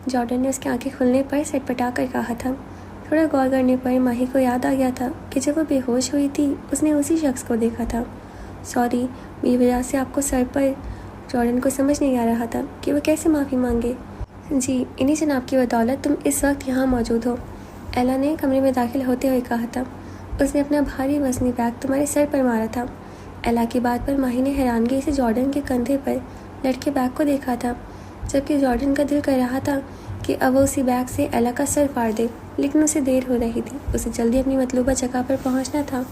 जॉर्डन ने उसकी आंखें खुलने पर सटपटा कर कहा था। थोड़ा गौर करने पर माही को याद आ गया था कि जब वो बेहोश हुई थी उसने उसी शख्स को देखा था। सॉरी, मेरी वजह से आपको सर पर। जॉर्डन को समझ नहीं आ रहा था कि वह कैसे माफ़ी मांगे। जी, इन्हीं जनाब की बदौलत तुम इस वक्त यहाँ मौजूद हो, एला ने कमरे में दाखिल होते हुए कहा था। उसने अपना भारी वजनी बैग तुम्हारे सर पर मारा था। एला की बात पर माही ने हैरानगी से जॉर्डन के कंधे पर लटके बैग को देखा था, जबकि जॉर्डन का दिल कर रहा था कि अब वो उसी बैग से एला का सर फाड़ दे, लेकिन उसे देर हो रही थी। उसे जल्दी अपनी मतलूबा जगह पर पहुंचना था।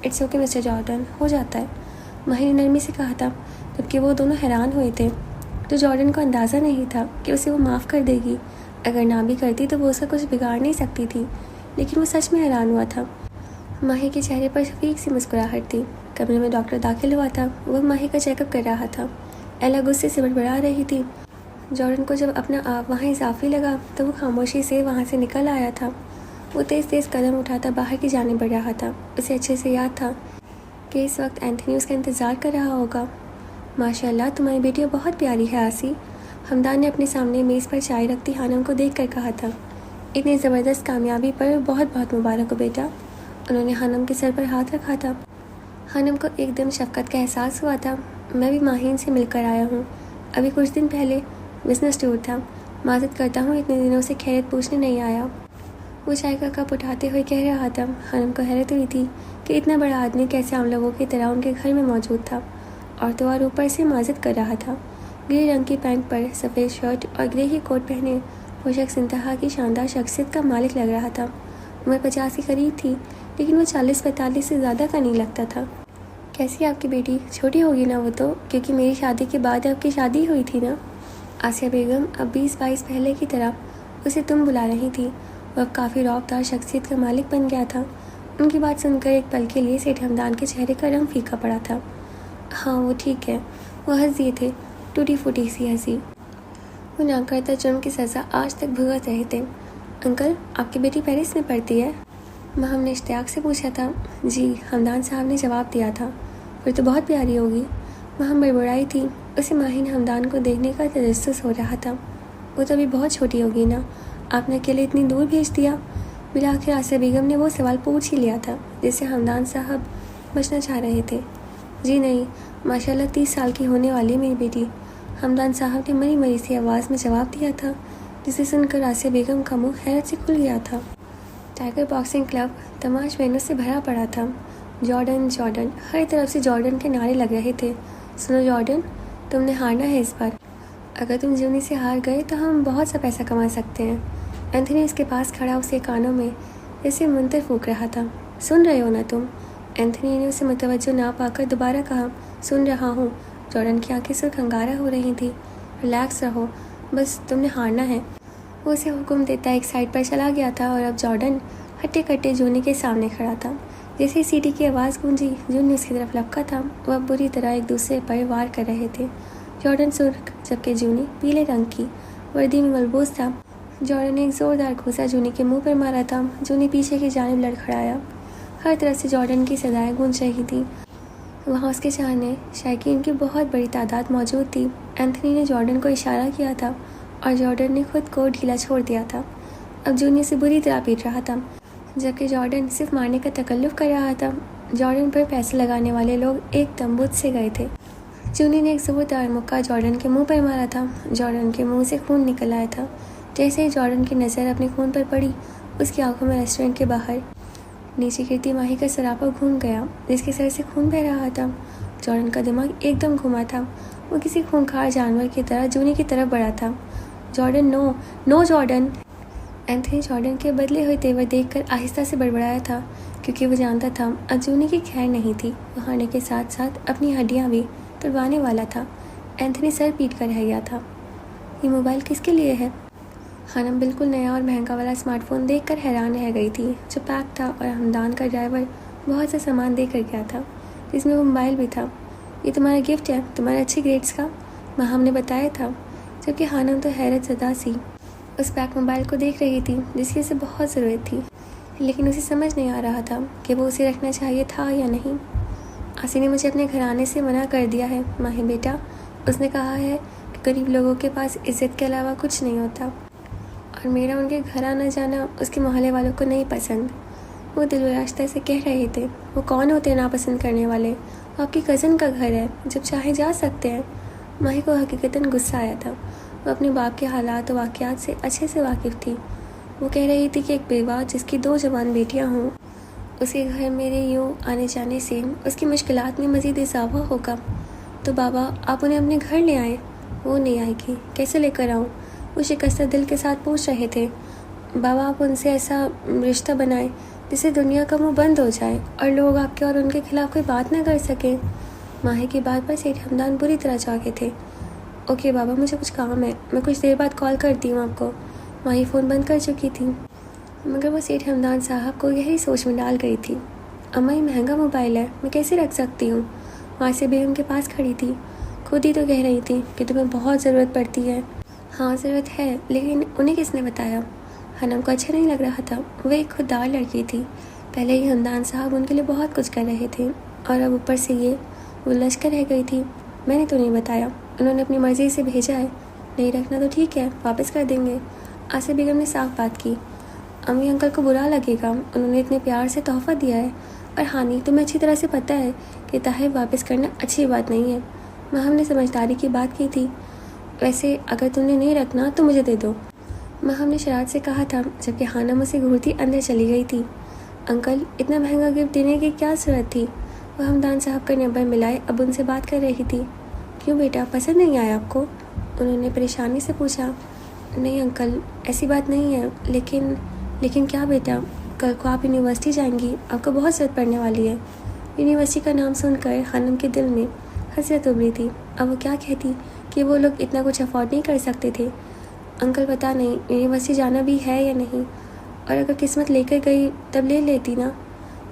इट्स ओके मिस्टर जॉर्डन, हो जाता है, माही ने नरमी से कहा था, जबकि वो दोनों हैरान हुए थे। तो जॉर्डन को अंदाज़ा नहीं था कि उसे वो माफ़ कर देगी। अगर ना भी करती तो वो उसका कुछ बिगाड़ नहीं सकती थी, लेकिन वो सच में हैरान हुआ था। माही के चेहरे पर शफीक सी मुस्कुराहट थी। कमरे में डॉक्टर दाखिल हुआ था। वह माही का चेकअप कर रहा था। एला गुस्से से बड़बड़ा रही थी। जॉर्डन को जब अपना आप वहाँ इजाफी लगा तो वो खामोशी से वहाँ से निकल आया था। वो तेज़ तेज़ कदम उठाता बाहर की जाने बढ़ रहा था। उसे अच्छे से याद था कि इस वक्त एंथनी उसका इंतज़ार कर रहा होगा। माशाल्लाह, तुम्हारी बेटी बहुत प्यारी है आसी, हमदान ने अपने सामने मेज़ पर चाय रखती हानम को देख कर कहा था। इतनी ज़बरदस्त कामयाबी पर बहुत बहुत मुबारक हो बेटा। उन्होंने हानम के सर पर हाथ रखा था। हानम को एकदम शफ़क़त का एहसास हुआ था। मैं भी माहीन से मिलकर आया हूँ, अभी कुछ दिन पहले। बिज़नेस टूर था, माज़रत करता हूँ इतने दिनों से खैरियत पूछने नहीं आया। वो चाय का कप उठाते हुए कह रहा था। हानम को हैरत हुई थी कि इतना बड़ा आदमी कैसे आम लोगों की तरह उनके घर में मौजूद था और तो और ऊपर से माज़रत कर रहा था। ग्रे रंग की पैंट पर सफ़ेद शर्ट और ग्रे ही कोट पहने वो शख्स इंतहा की शानदार शख्सियत का मालिक लग रहा था। उम्र 50 के करीब थी, लेकिन वो 40-45 से ज़्यादा का नहीं लगता था। कैसी आपकी बेटी? छोटी होगी ना वो तो, क्योंकि मेरी शादी के बाद आपकी शादी हुई थी ना। आसिया बेगम अब 20-22 पहले की तरह उसे तुम बुला रही थी। वह अब काफ़ी रौबदार शख्सियत का मालिक बन गया था। उनकी बात सुनकर एक पल के लिए सेठ हमदान के चेहरे का रंग फीका पड़ा था। हाँ, वो ठीक है, वो हंस दिए थे, टूटी फूटी सी हंसी। वो ना करता जुर्म की सज़ा आज तक भुगत रहे थे। अंकल, आपकी बेटी पेरिस में पढ़ती है? महम ने इश्तियाक से पूछा था। जी, हमदान साहब ने जवाब दिया था। फिर तो बहुत प्यारी होगी। महम बड़बड़ाई थी। उसे माहिन हमदान को देखने का तजस्सुस हो रहा था। वो तो अभी बहुत छोटी होगी ना, आपने अकेले इतनी दूर भेज दिया। बिलाखिर आसिया बेगम ने वो सवाल पूछ ही लिया था जिससे हमदान साहब बचना चाह रहे थे। जी नहीं, माशाल्लाह 30 साल की होने वाली मेरी बेटी, हमदान साहब ने मरी मरी सी आवाज़ में जवाब दिया था, जिसे सुनकर आसिया बेगम का मुँह हैरत से खुल गया था। टाइगर बॉक्सिंग क्लब तमाशबीनों से भरा पड़ा था। जॉर्डन जॉर्डन, हर तरफ से जॉर्डन के नारे लग रहे थे। सुनो जॉर्डन, तुमने हारना है इस बार। अगर तुम जूनी से हार गए तो हम बहुत सा पैसा कमा सकते हैं। एंथनी उसके पास खड़ा उसके कानों में जैसे मंतर फूंक रहा था। सुन रहे हो ना तुम? एंथनी ने उसे मुतवज्जो ना पाकर दोबारा कहा। सुन रहा हूँ। जॉर्डन की आंखें सुर्ख अंगारा हो रही थी। रिलैक्स रहो, बस तुमने हारना है। वो उसे हुक्म देता एक साइड पर चला गया था और अब जॉर्डन हट्टे कट्टे जूनी के सामने खड़ा था। जैसे ही सीटी की आवाज़ गूंजी, जूनी उसकी तरफ लपका था। वह बुरी तरह एक दूसरे पर वार कर रहे थे। जॉर्डन सुर्ख जबकि जूनी पीले रंग की वर्दी में मलबूस था। जॉर्डन ने एक ज़ोरदार घूंसा जूनी के मुंह पर मारा था। जूनी पीछे की जानिब लड़खड़ाया। हर तरफ से जॉर्डन की सदाएं गूंज रही थी। वहाँ उसके चाहने शायकीन की बहुत बड़ी तादाद मौजूद थी। एंथनी ने जॉर्डन को इशारा किया था और जॉर्डन ने खुद को ढीला छोड़ दिया था। अब जूनी से बुरी तरह पीट रहा था, जबकि जॉर्डन सिर्फ मारने का तकल्लुफ़ कर रहा था। जॉर्डन पर पैसे लगाने वाले लोग एकदम बुझ से गए थे। जूनी ने एक ज़ोरदार मुक्का जॉर्डन के मुंह पर मारा था। जॉर्डन के मुंह से खून निकल आया था। जैसे ही जॉर्डन की नज़र अपने खून पर पड़ी, उसकी आंखों में रेस्टोरेंट के बाहर नीचे गिरती माही का सरापा घूम गया, जिसके सर से खून बह रहा था। जॉर्डन का दिमाग एकदम घुमा था। वो किसी खूंखार जानवर की तरह जूनी की तरफ बढ़ा था। Jordan, no no Jordan. Anthony Jordan के बदले हुए तेवर देखकर आहिस्ता से बड़बड़ाया था, क्योंकि वो जानता था अब जूनी की खैर नहीं थी। वो हारने के साथ साथ अपनी हड्डियां भी तुड़वाने वाला था। एंथनी सर पीट कर रह गया था। ये मोबाइल किसके लिए है? हानम बिल्कुल नया और महंगा वाला स्मार्टफोन देखकर हैरान रह गई थी, जो पैक था, और हमदान का ड्राइवर बहुत सा सामान दे कर गया था, जिसमें वो मोबाइल भी था। ये तुम्हारा गिफ्ट है, तुम्हारे अच्छे ग्रेड्स का, महम ने बताया था, जबकि हानम तो हैरत ज़दा सी उस पैक मोबाइल को देख रही थी, जिसकी उसे बहुत ज़रूरत थी, लेकिन उसे समझ नहीं आ रहा था कि वो उसे रखना चाहिए था या नहीं। आसी ने मुझे अपने घर आने से मना कर दिया है माही बेटा। उसने कहा है कि गरीब लोगों के पास इज्जत के अलावा कुछ नहीं होता, और मेरा उनके घर आना जाना उसके मोहल्ले वालों को नहीं पसंद। वो दिलरास्ता से कह रहे थे। वो कौन होते हैं नापसंद करने वाले? आपकी कज़न का घर है, जब चाहे जा सकते हैं। माही को हकीकतन गुस्सा आया था। वो अपने बाप के हालात और वाक़यात से अच्छे से वाकिफ़ थी। वो कह रही थी कि एक बेवा जिसकी 2 जवान बेटियां हों, उसके घर मेरे यूँ आने जाने से उसकी मुश्किलात में मज़ीद इजाफा होगा। तो बाबा, आप उन्हें अपने घर ले आए। वो नहीं आएगी, कैसे लेकर आऊँ? वो शिकस्त दिल के साथ पूछ रहे थे। बाबा, आप उनसे ऐसा रिश्ता बनाएं जिससे दुनिया का मुंह बंद हो जाए और लोग आपके और उनके खिलाफ कोई बात ना कर सकें। माही की बात पर सेठ हमदान बुरी तरह जागे थे। ओके बाबा, मुझे कुछ काम है, मैं कुछ देर बाद कॉल करती हूँ आपको। माही फ़ोन बंद कर चुकी थी, मगर वो सेठ हमदान साहब को यही सोच में डाल गई थी। अम्मा, ये महंगा मोबाइल है, मैं कैसे रख सकती हूँ? वासिया बेगम के पास खड़ी थी। खुद ही तो कह रही थी कि तुम्हें बहुत ज़रूरत पड़ती है। हाँ, ज़रूरत है, लेकिन उन्हें किसने बताया? हनम को अच्छा नहीं लग रहा था। वह एक खुददार लड़की थी। पहले ही हमदान साहब उनके लिए बहुत कुछ कर रहे थे, और अब ऊपर से ये वो लश्कर रह गई थी। मैंने तो नहीं बताया, उन्होंने अपनी मर्ज़ी से भेजा है। नहीं रखना तो ठीक है, वापस कर देंगे। आसिया बेगम ने साफ बात की। अम्मी अंकल को बुरा लगेगा, उन्होंने इतने प्यार से तोहफ़ा दिया है। और हानि, तुम्हें अच्छी तरह से पता है कि तहफ़ वापस करना अच्छी बात नहीं है। महम ने समझदारी की बात की थी। वैसे अगर तुमने नहीं रखना तो मुझे दे दो, महम ने शरारत से कहा था, जबकि हानम उसे घूरती अंदर चली गई थी। अंकल, इतना महंगा गिफ्ट देने की क्या ज़रूरत थी? वह हमदान साहब का नंबर मिलाए अब उनसे बात कर रही थी। क्यों बेटा, पसंद नहीं आया आपको? उन्होंने परेशानी से पूछा। नहीं अंकल, ऐसी बात नहीं है, लेकिन क्या बेटा, कल को आप यूनिवर्सिटी जाएंगी, आपको बहुत ज़रूरत पड़ने वाली है। यूनिवर्सिटी का नाम सुनकर हानम के दिल में हसरत उभरी थी। अब वो क्या कहती कि वो लोग इतना कुछ अफोर्ड नहीं कर सकते थे। अंकल, पता नहीं यूनिवर्सिटी जाना भी है या नहीं, और अगर किस्मत लेकर गई तब ले लेती ना।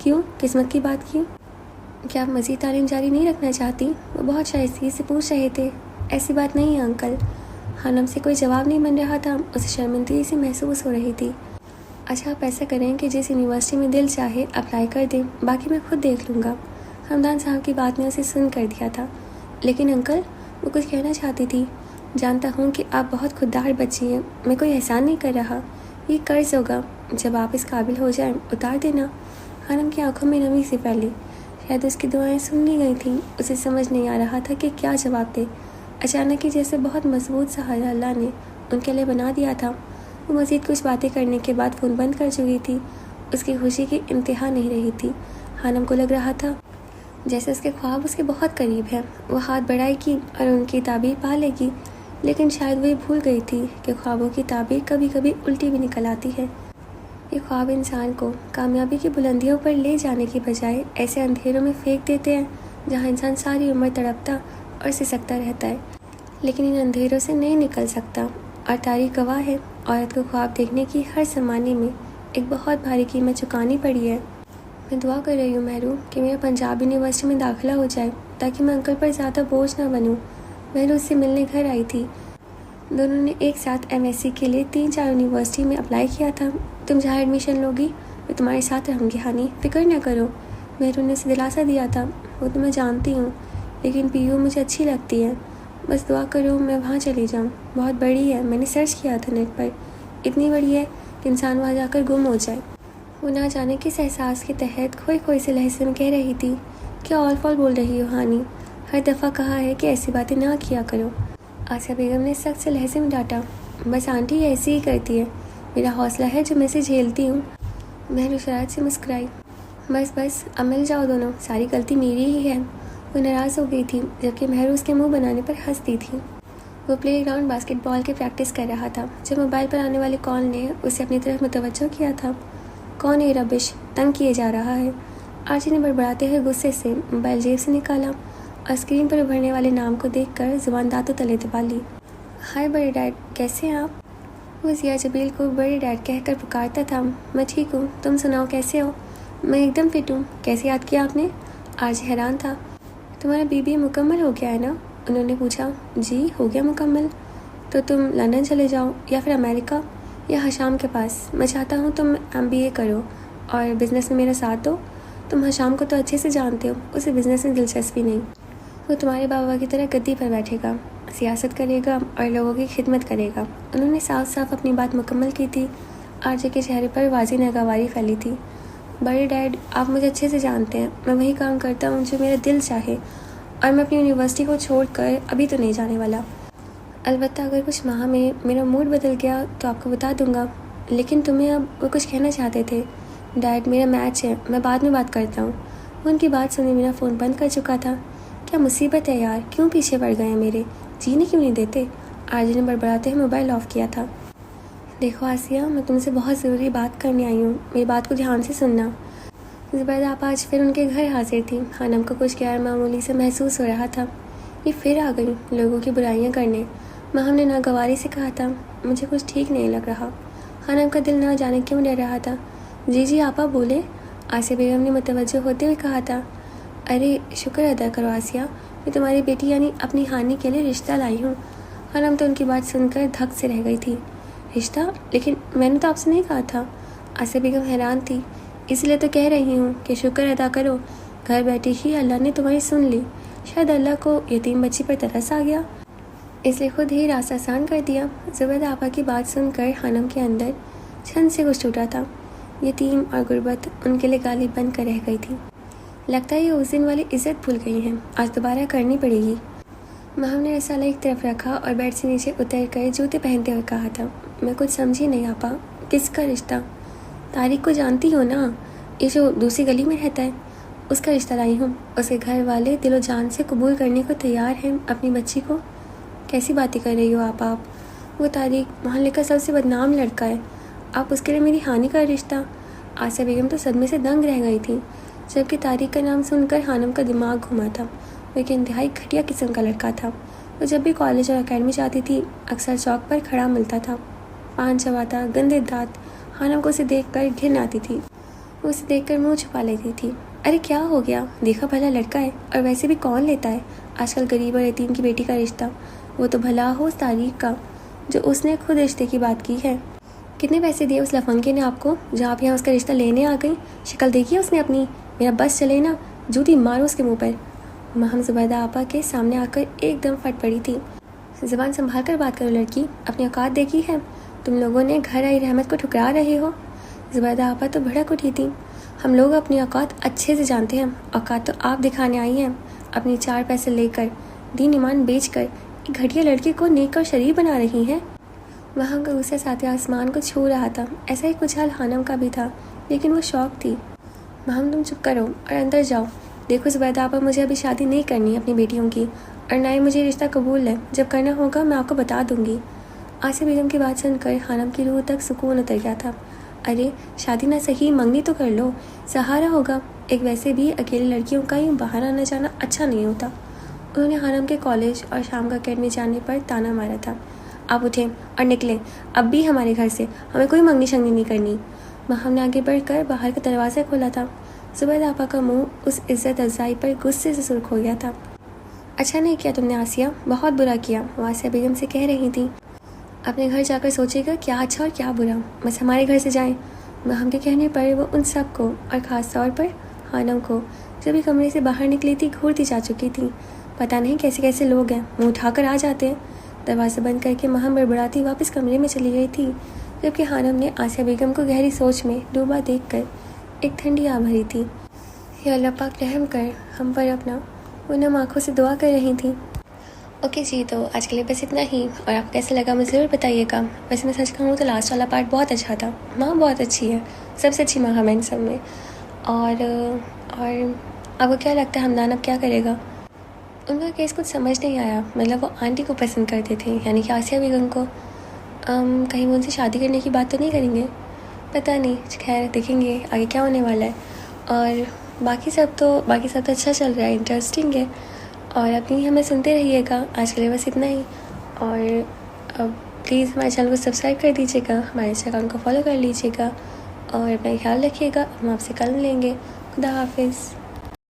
क्यों, किस्मत की बात क्यों? क्या आप मज़ीद तालीम जारी नहीं रखना चाहती? वो बहुत शाइस्तगी से पूछ रहे थे। ऐसी बात नहीं है अंकल। हानम से कोई जवाब नहीं बन रहा था, उसे शर्मिंदगी से महसूस हो रही थी। अच्छा, आप ऐसा करें कि जिस यूनिवर्सिटी में दिल चाहे अप्लाई कर दें, बाकी मैं खुद देख लूँगा। हमदान साहब की बात ने उसे सुन कर दिया था। लेकिन अंकल, वो कुछ कहना चाहती थी। जानता हूँ कि आप बहुत खुददार बच्ची हैं, मैं कोई एहसान नहीं कर रहा। ये कर्ज होगा, जब आप इस काबिल हो जाएं उतार देना। हानम की आंखों में नमी सी फैली। शायद उसकी दुआएं सुन ली गई थीं। उसे समझ नहीं आ रहा था कि क्या जवाब दे। अचानक ही जैसे बहुत मजबूत सहारा अल्लाह ने उनके लिए बना दिया था। वो मज़ीद कुछ बातें करने के बाद फ़ोन बंद कर चुकी थी। उसकी खुशी की इंतहा नहीं रही थी। हानम को लग रहा था जैसे उसके ख्वाब उसके बहुत करीब है। वो हाथ बढ़ाएगी और उनकी ताबीर पा लेगी, लेकिन शायद वही भूल गई थी कि ख्वाबों की ताबीर कभी कभी उल्टी भी निकल आती है। ये ख्वाब इंसान को कामयाबी की बुलंदियों पर ले जाने की बजाय ऐसे अंधेरों में फेंक देते हैं जहाँ इंसान सारी उम्र तड़पता और सिसकता रहता है, लेकिन इन अंधेरों से नहीं निकल सकता। और तारीख गवाह है, औरत को ख्वाब देखने की हर ज़माने में एक बहुत भारी कीमत चुकानी पड़ी है। मैं दुआ कर रही हूँ महरू कि मेरा पंजाब यूनिवर्सिटी में दाखिला हो जाए, ताकि मैं अंकल पर ज़्यादा बोझ ना बनूँ। महरू उससे मिलने घर आई थी। दोनों ने एक साथ MSc के लिए 3-4 यूनिवर्सिटी में अप्लाई किया था। तुम जहाँ एडमिशन लोगी मैं तुम्हारे साथ रहूँगी हानी, फिक्र न करो। महरू ने उसे दिलासा दिया था। वो तो मैं जानती हूँ, लेकिन PU मुझे अच्छी लगती है। बस दुआ करो मैं वहाँ चली जाऊँ। बहुत बड़ी है, मैंने सर्च किया था नेट पर। इतनी बड़ी है कि इंसान वहाँ जाकर गुम हो जाए। वो ना जाने किस एहसास के तहत खोई खोई से लहजे में कह रही थी, क्या ऑल फॉल बोल रही हो हानी? हर दफ़ा कहा है कि ऐसी बातें ना किया करो। आसिया बेगम ने सख्त से लहजे में डांटा। बस आंटी ऐसी ही करती है, मेरा हौसला है जो मैं से झेलती हूँ। महरू शरारत से मुस्कुराई। बस बस अब मिल जाओ दोनों, सारी गलती मेरी ही है। वो नाराज़ हो गई थी जबकि महर उसके मुंह बनाने पर हंसती थी। वो प्लेग्राउंड बास्केटबॉल की प्रैक्टिस कर रहा था जब मोबाइल पर आने वाले कॉल ने उसे अपनी तरफ मुतवज्जो किया था। कौन है रबिश, तंग किए जा रहा है। आरजी ने बड़बड़ाते हुए गुस्से से मोबाइल जेब से निकाला और स्क्रीन पर उभरने वाले नाम को देखकर जुबान दांतों तले दबा ली। हाय बड़े डैड, कैसे हैं आप। वो जिया जबील को बड़े डैड कहकर पुकारता था। मैं ठीक हूँ, तुम सुनाओ कैसे हो। मैं एकदम फिट हूँ। कैसे याद किया आपने। आरजी हैरान था। तुम्हारा बीबीए मुकम्मल हो गया है ना, उन्होंने पूछा। जी हो गया मुकम्मल। तो तुम लंदन चले जाओ या फिर अमेरिका या हशाम के पास। मैं चाहता हूँ तुम MBA करो और बिज़नेस में मेरा साथ दो। तुम हशाम को तो अच्छे से जानते हो, उसे बिज़नेस में दिलचस्पी नहीं। वो तुम्हारे बाबा की तरह गद्दी पर बैठेगा, सियासत करेगा और लोगों की खिदमत करेगा। उन्होंने साफ साफ अपनी बात मुकम्मल की थी। आरजे के चेहरे पर वाज़ेह नागवारी फैली थी। बड़े डैड, आप मुझे अच्छे से जानते हैं, मैं वही काम करता हूँ जो मेरा दिल चाहे और मैं अपनी यूनिवर्सिटी को छोड़कर अभी तो नहीं जाने वाला। अलबत्ता अगर कुछ माह में मेरा मूड बदल गया तो आपको बता दूंगा। लेकिन तुम्हें अब वो कुछ कहना चाहते थे। डैड, मेरा मैच है, मैं बाद में बात करता हूँ। वो उनकी बात सुने मेरा फ़ोन बंद कर चुका था। क्या मुसीबत है यार, क्यों पीछे पड़ गए हैं मेरे, जीने क्यों नहीं देते। आरजी ने बड़बड़ाते हुए मोबाइल ऑफ किया था। देखो आसिया, मैं तुमसे बहुत ज़रूरी बात करने आई हूँ, मेरी बात को ध्यान से सुनना। ज़ुबैदा आप आज फिर उनके घर हाजिर थी। हानम को कुछ गैर मामूली से महसूस हो रहा था। ये फिर आ गई लोगों की बुराइयां करने। माहम ने नागवारी से कहा था, मुझे कुछ ठीक नहीं लग रहा। हानम का दिल ना जाने क्यों डर रहा था। जी आपा बोले, आसिया बेगम ने मुतवज्जो होते हुए कहा था। अरे शुक्र अदा करो आसिया, मैं तुम्हारी बेटी यानी अपनी हानि के लिए रिश्ता लाई हूँ। हानम तो उनकी बात सुनकर धक से रह गई थी। रिश्ता? लेकिन मैंने तो आपसे नहीं कहा था। आसिया बेगम हैरान थी। इसलिए तो कह रही हूँ कि शुक्र अदा करो, घर बैठे ही अल्लाह ने तुम्हारी सुन ली। शायद अल्लाह को यतीम बच्ची पर तरस आ गया, इसलिए खुद ही रास्ता आसान कर दिया। ज़ुबैदा आपा की बात सुनकर हानम के अंदर छन से कुछ टूटा था। यतीम और गुर्बत उनके लिए गाली बन कर रह गई थी। लगता है ये उस दिन वाली इज्जत भूल गई हैं, आज दोबारा करनी पड़ेगी। माहम ने रसाला एक तरफ रखा और बेड से नीचे उतर कर जूते पहनते हुए कहा था। मैं कुछ समझी नहीं आपा, किसका रिश्ता। तारिक को जानती हो ना, ये जो दूसरी गली में रहता है, उसका रिश्ता लाई हूँ। उसके घर वाले दिलो जान से कबूल करने को तैयार हैं अपनी बच्ची को। कैसी बातें कर रही हो आप। वो तारिक मोहल्ले का सबसे बदनाम लड़का है, आप उसके लिए मेरी हानि का रिश्ता। आसिया बेगम तो सदमे से दंग रह गई थी, जबकि तारिक का नाम सुनकर हानम का दिमाग घुमा था। वो एक इंतहाई घटिया किस्म का लड़का था। वो जब भी कॉलेज और अकेडमी जाती थी अक्सर चौक पर खड़ा मिलता था, पान चबाता, गंदे दांत। हानम को उसे देखकर घिन आती थी। वो उसे देखकर मुंह छुपा लेती थी। अरे क्या हो गया, देखा भला लड़का है, और वैसे भी कौन लेता है आजकल गरीब और यतीम की बेटी का रिश्ता। वो तो भला हो उस तारीख का जो उसने खुद रिश्ते की बात की है। कितने पैसे दिए उस लफंगे ने आपको जो आप यहाँ उसका रिश्ता लेने आ गई। शक्ल देखी है उसने अपनी। मेरा बस चले ना, जूती मारो उसके मुँह पर। महम ज़ुबैदा आपा के सामने आकर एकदम फट पड़ी थी। ज़बान संभाल कर बात करो लड़की, अपनी औकात देखी है। तुम लोगों ने घर आई रहमत को ठुकरा रहे हो। ज़ुबैदा आपा तो भड़क उठी थी। हम लोग अपनी औकात अच्छे से जानते हैं। औकात तो आप दिखाने आई हैं, अपनी 4 पैसे लेकर, दीन ईमान बेचकर एक घटिया लड़की को नेक और शरीफ बना रही हैं। वहाँ का गुस्सा साथे आसमान को छू रहा था। ऐसा ही कुछ हाल हानम का भी था, लेकिन वो शौक थी। महम तुम चुप करो और अंदर जाओ। देखो ज़ुबैदा आपा, मुझे अभी शादी नहीं करनी अपनी बेटियों की, और ना ही मुझे रिश्ता कबूल है। जब करना होगा मैं आपको बता दूंगी। आसिया बेगम की बात सुनकर हानम की रूह तक सुकून उतर गया था। अरे शादी ना सही, मंगनी तो कर लो, सहारा होगा। एक वैसे भी अकेली लड़कियों का यूँ बाहर आना जाना अच्छा नहीं होता। उन्होंने हानम के कॉलेज और शाम का अकेडमी जाने पर ताना मारा था। आप उठें और निकलें अब भी हमारे घर से, हमें कोई मंगनी शंगनी नहीं करनी। महम ने आगे बढ़कर बाहर का दरवाज़ा खोला था। ज़ुबैदा आपा का मुंह उस इज्जत अफजाई पर गुस्से से सुर्ख हो गया था। अच्छा नहीं किया तुमने आसिया, बहुत बुरा किया, वो आसिया बेगम से कह रही थी। अपने घर जाकर सोचेगा क्या अच्छा और क्या बुरा, बस हमारे घर से जाएं। महम के कहने पर वो उन सब को और ख़ास तौर पर हानम को जब भी कमरे से बाहर निकली थी घूरती जा चुकी थी। पता नहीं कैसे कैसे लोग हैं, मुँह उठाकर आ जाते हैं। दरवाज़ा बंद करके महम बड़बड़ाती वापस कमरे में चली गई थी, जबकि हानम ने आसिया बेगम को गहरी सोच में डूबा देखकर एक ठंडी आ भरी थी। या अल्लाह पाक रहम कर हम पर अपना, वो नम आँखों से दुआ कर रही थी। ओके जी, तो आज के लिए बस इतना ही, और आपको कैसा लगा मुझे ज़रूर बताइएगा। वैसे मैं सच कहूँ तो लास्ट वाला पार्ट बहुत अच्छा था। माँ बहुत अच्छी है, सबसे अच्छी माँ है इन सब में। और आपको क्या लगता है हमदान अब क्या करेगा? उनका केस कुछ समझ नहीं आया, मतलब वो आंटी को पसंद करते थे, यानी कि आसिया बेगम को। कहीं वो उनसे शादी करने की बात तो नहीं करेंगे? पता नहीं, खैर देखेंगे आगे क्या होने वाला है। और बाकी सब तो अच्छा चल रहा है, इंटरेस्टिंग है। और अपनी हमें सुनते रहिएगा। आज के लिए बस इतना ही। और प्लीज़ हमारे चैनल को सब्सक्राइब कर दीजिएगा, हमारे इंस्टाग्राम को फॉलो कर लीजिएगा और अपना ख्याल रखिएगा। हम आपसे कल मिलेंगे। खुदा हाफिज़।